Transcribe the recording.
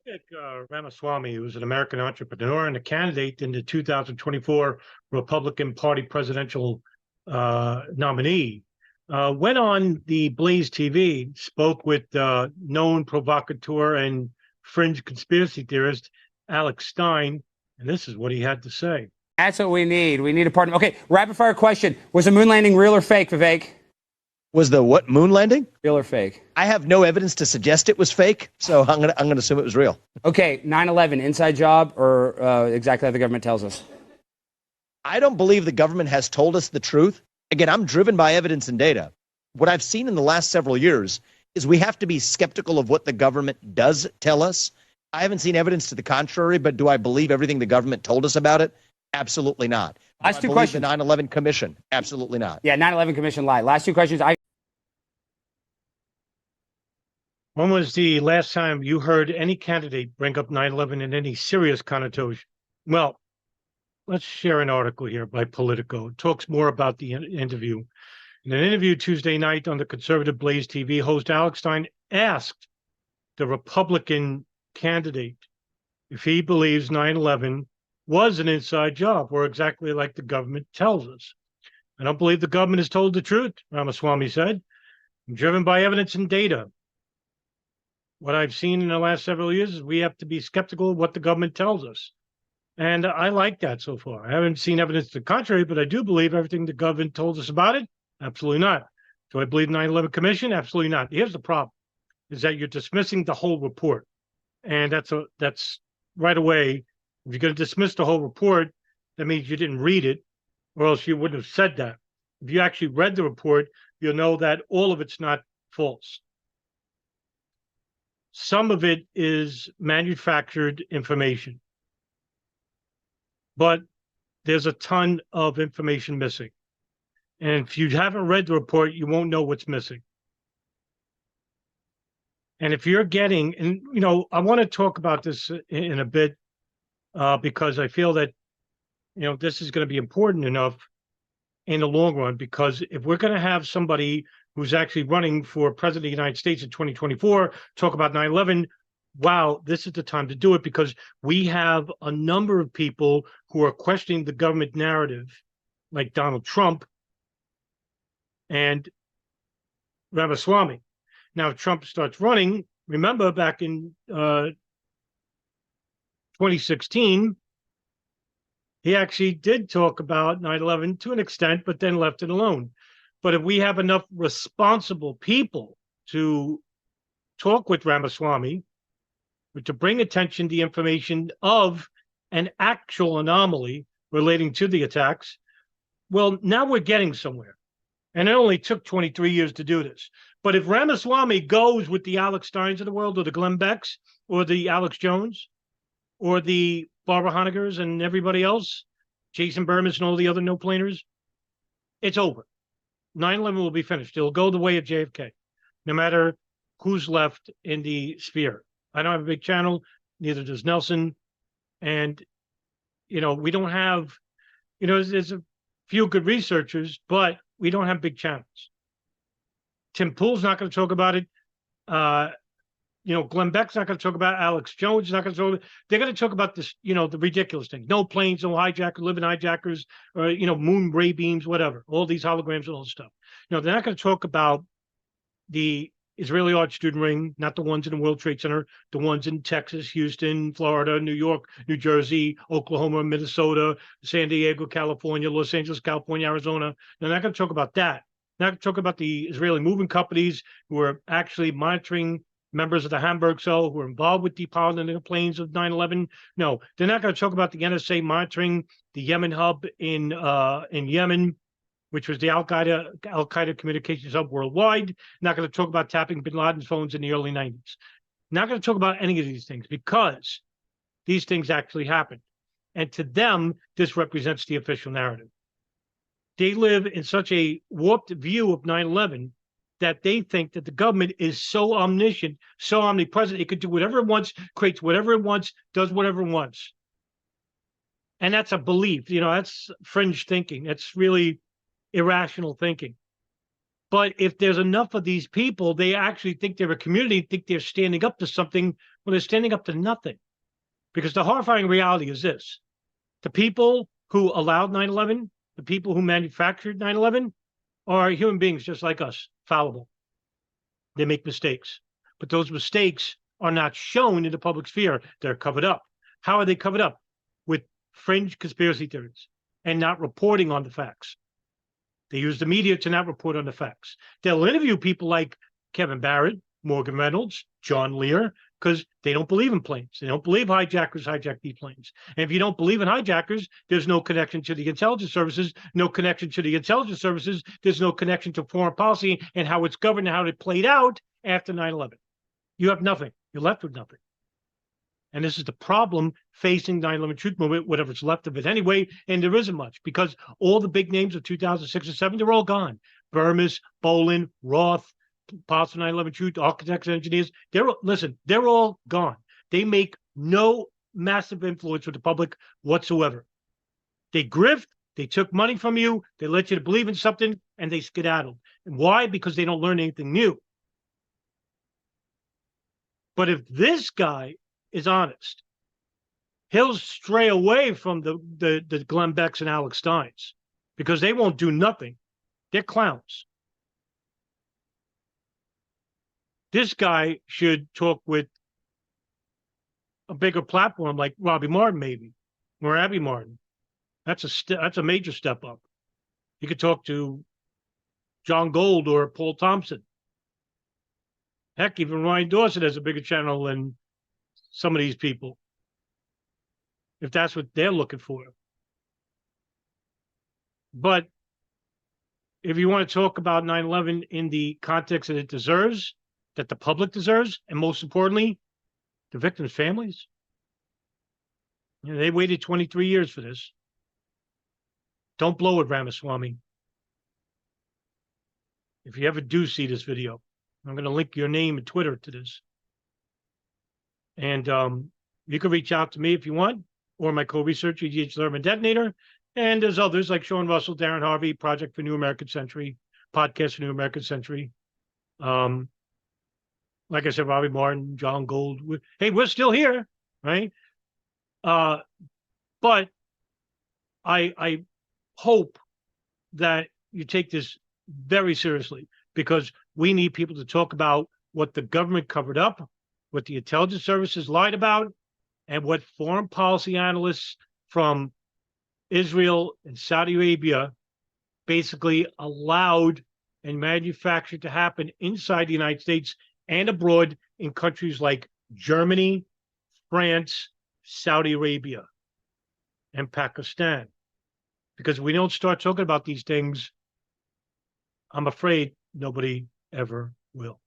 Vivek Ramaswamy, who's an American entrepreneur and a candidate in the 2024 Republican Party presidential nominee, went on the Blaze TV, spoke with known provocateur and fringe conspiracy theorist Alex Stein, and this is what he had to say. That's what we need. We need a partner. Okay, rapid fire question. Was the moon landing real or fake, Vivek? Was the what, moon landing? Real or fake? I have no evidence to suggest it was fake, so I'm gonna assume it was real. Okay, 9/11, inside job or exactly how the government tells us? I don't believe the government has told us the truth. Again, I'm driven by evidence and data. What I've seen in the last several years is we have to be skeptical of what the government does tell us. I haven't seen evidence to the contrary, but do I believe everything the government told us about it? Absolutely not. Last two questions. The 9/11 Commission? Absolutely not. Yeah, 9/11 Commission lied. Last two questions. When was the last time you heard any candidate bring up 9/11 in any serious connotation? Well, let's share an article here by Politico. It talks more about the interview. In an interview Tuesday night on the conservative Blaze TV, host Alex Stein asked the Republican candidate if he believes 9/11 was an inside job or exactly like the government tells us. I don't believe the government has told the truth, Ramaswamy said. I'm driven by evidence and data. What I've seen in the last several years is we have to be skeptical of what the government tells us. And I like that so far. I haven't seen evidence to the contrary, but I do believe everything the government told us about it. Absolutely not. Do I believe the 9/11 Commission? Absolutely not. Here's the problem, is that you're dismissing the whole report. And that's right away. If you're going to dismiss the whole report, that means you didn't read it, or else you wouldn't have said that. If you actually read the report, you'll know that all of it's not false. Some of it is manufactured information, but there's a ton of information missing. And if you haven't read the report, you won't know what's missing. And if you're getting, and I want to talk about this in a bit because I feel that, this is going to be important enough in the long run, because if we're going to have somebody who's actually running for president of the United States in 2024, talk about 9/11, wow, this is the time to do it, because we have a number of people who are questioning the government narrative, like Donald Trump and Ramaswamy. Now, if Trump starts running, remember back in 2016, he actually did talk about 9/11 to an extent, but then left it alone. But if we have enough responsible people to talk with Ramaswamy, to bring attention to the information of an actual anomaly relating to the attacks, well, now we're getting somewhere. And it only took 23 years to do this. But if Ramaswamy goes with the Alex Steins of the world, or the Glenn Becks, or the Alex Jones, or the Barbara Honeckers and everybody else, Jason Bermas and all the other no-planers, it's over. 9/11 will be finished. It'll go the way of JFK, no matter who's left in the sphere. I don't have a big channel, neither does Nelson. And, we don't have, there's a few good researchers, but we don't have big channels. Tim Pool's not going to talk about it. Glenn Beck's not going to talk about it. Alex Jones is not going to talk about it. They're going to talk about this, the ridiculous things. No planes, no hijackers, living hijackers, or, moon ray beams, whatever. All these holograms and all this stuff. They're not going to talk about the Israeli art student ring, not the ones in the World Trade Center, the ones in Texas, Houston, Florida, New York, New Jersey, Oklahoma, Minnesota, San Diego, California, Los Angeles, California, Arizona. They're not going to talk about that. They're not going to talk about the Israeli moving companies who are actually monitoring members of the Hamburg cell who were involved with depiling the planes of 9/11. No, they're not going to talk about the NSA monitoring the Yemen hub in Yemen, which was the Al-Qaeda communications hub worldwide. Not going to talk about tapping bin Laden's phones in the early 90s. Not going to talk about any of these things, because these things actually happened. And to them, this represents the official narrative. They live in such a warped view of 9/11 that they think that the government is so omniscient, so omnipresent, it could do whatever it wants, creates whatever it wants, does whatever it wants. And that's a belief. That's fringe thinking. That's really irrational thinking. But if there's enough of these people, they actually think they're a community, think they're standing up to something. Well, they're standing up to nothing. Because the horrifying reality is this. The people who allowed 9/11, the people who manufactured 9/11 are human beings just like us, fallible. They make mistakes. But those mistakes are not shown in the public sphere. They're covered up. How are they covered up? With fringe conspiracy theories and not reporting on the facts. They use the media to not report on the facts. They'll interview people like Kevin Barrett, Morgan Reynolds, John Lear, because they don't believe in planes. They don't believe hijackers hijack these planes. And if you don't believe in hijackers, there's no connection to the intelligence services, no connection to the intelligence services. There's no connection to foreign policy and how it's governed and how it played out after 9/11. You have nothing. You're left with nothing. And this is the problem facing 9/11 truth movement, whatever's left of it anyway. And there isn't much because all the big names of 2006 and 7, they're all gone. Burmis, Bolin, Roth, Pots 9/11 truth, architects, engineers. They're all gone. They make no massive influence with the public whatsoever. They grift, they took money from you, they let you to believe in something, and they skedaddled. And why? Because they don't learn anything new. But if this guy is honest, he'll stray away from the Glenn Becks and Alex Steins because they won't do nothing. They're clowns. This guy should talk with a bigger platform like Robbie Martin, maybe, or Abby Martin. That's a major step up. You could talk to John Gold or Paul Thompson. Heck, even Ryan Dawson has a bigger channel than some of these people, if that's what they're looking for. But if you want to talk about 9/11 in the context that it deserves, that the public deserves, and most importantly, the victims' families, they waited 23 years for this. Don't blow it, Ramaswamy. If you ever do see this video, I'm going to link your name and Twitter to this. And you can reach out to me if you want, or my co-researcher, EGH Lerman Detonator. And there's others like Sean Russell, Darren Harvey, Project for New American Century, Podcast for New American Century. Like I said, Robbie Martin, John Gold. Hey, we're still here, right? But I hope that you take this very seriously because we need people to talk about what the government covered up, what the intelligence services lied about, and what foreign policy analysts from Israel and Saudi Arabia basically allowed and manufactured to happen inside the United States and abroad in countries like Germany, France, Saudi Arabia, and Pakistan. Because if we don't start talking about these things, I'm afraid nobody ever will.